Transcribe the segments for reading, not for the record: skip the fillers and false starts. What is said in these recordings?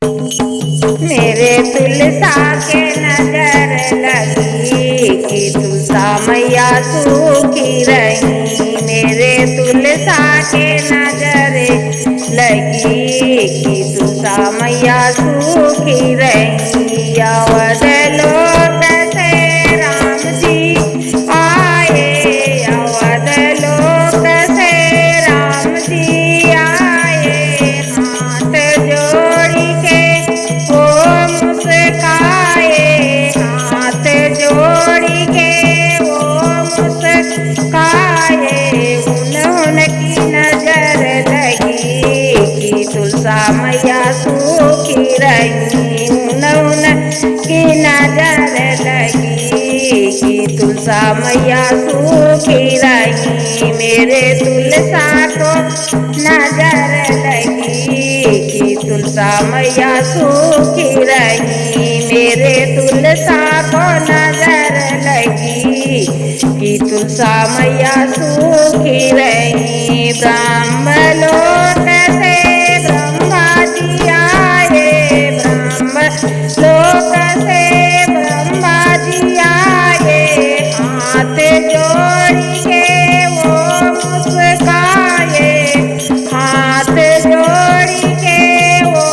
मेरे तुलसा के नजर लगी कि तुलसा मैया सूखी रही। मेरे तुलसा के नजर लगी कि तुलसा मैया सूखी रही। अवध लोक से राम जी आए, अवध लोक से राम जी आए। हाथ जोड़ी के वो मुस्काए, हाथ जोड़ी के वो मुस्काए। उनकी नजर लगी कि तुलसा मैया सूखी रही। उनकी नजर लगी कि तुलसा मैया सूखी रही। मेरे तुलसा को नजर लगी कि तुलसा मैया सूखी रही। मेरे तुलसा को नजर लगी कि तुलसा मैया सूखी रही। ब्रह्मलोक से ब्रह्मा जी आए, ब्रह्मलोक से ब्रह्मा जी आए। हाथ जोड़ी के वो मुस्काए, हाथ जोड़ी के वो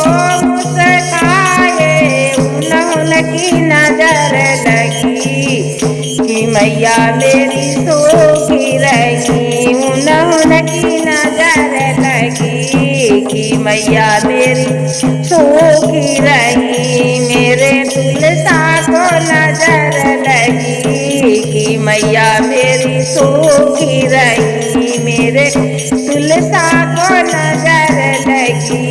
मुस्काए। उनकी नजर लगी कि मैया मेरी सूखी रही। उनकी नजर लगी कि मैया मेरी सूखी रही। मेरे तुलसा को नजर लगी कि मैया मेरी सूखी रही। मेरे तुलसा को नजर लगी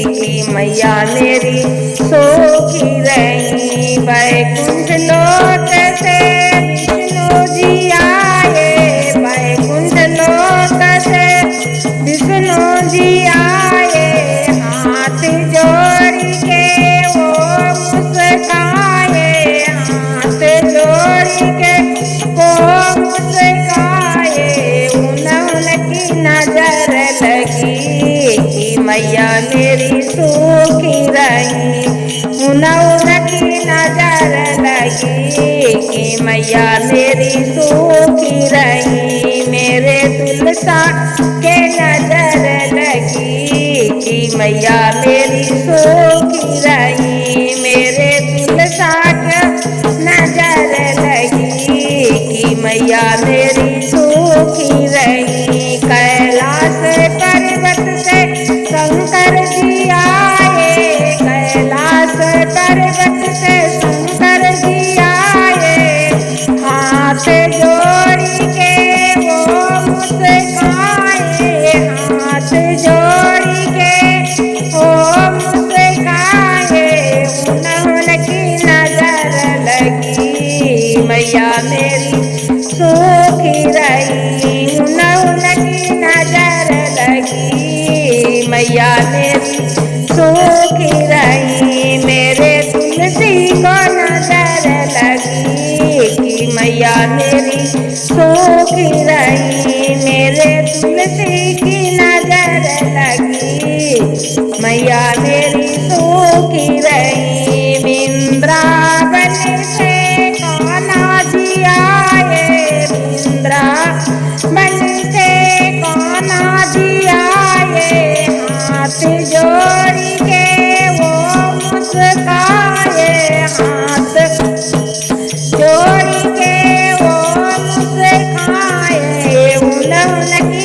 कि मैया मेरी सूखी रही। वैकुंठ लोक से विष्णु जी आए, वैकुंठ लोक से विष्णु जी आए। हाथ जोड़ी के वो मुस्काए, हाथ जोड़ी के वो मुस्काए। उनकी नजर लगी कि मैया मेरी सूखी रही। उनकी नजर लगी कि मैया मेरी सूखी रही। मेरे तुलसा के नजर लगी कि मैया मेरी सूखी रही। मेरे तुलसा के नजर लगी कि मैया मेरी सूखी रही। कैलाश पर्वत से शंकर जी आए, कैलाश पर्वत से शंकर जी आए। हाथ जोड़ी के वो मुस्काए, हाथ जोड़ी के वो मुस्काए। उनकी नजर लगी मैया मेरी सूखी रही। उनकी नजर लगी मैया मेरी सूखी रही। मेरे तुलसी को नजर लगी कि मैया मेरी सूखी रही। मेरे तुलसी की नजर लगी मैया मेरी सूखी रही। वृंदावन से कान्हा जी आए, वृंदावन से कान्हा जी आए। हाथ जोड़ी के वो मुस्काए, हाथ जोड़ी के वो मुस्काए। उनकी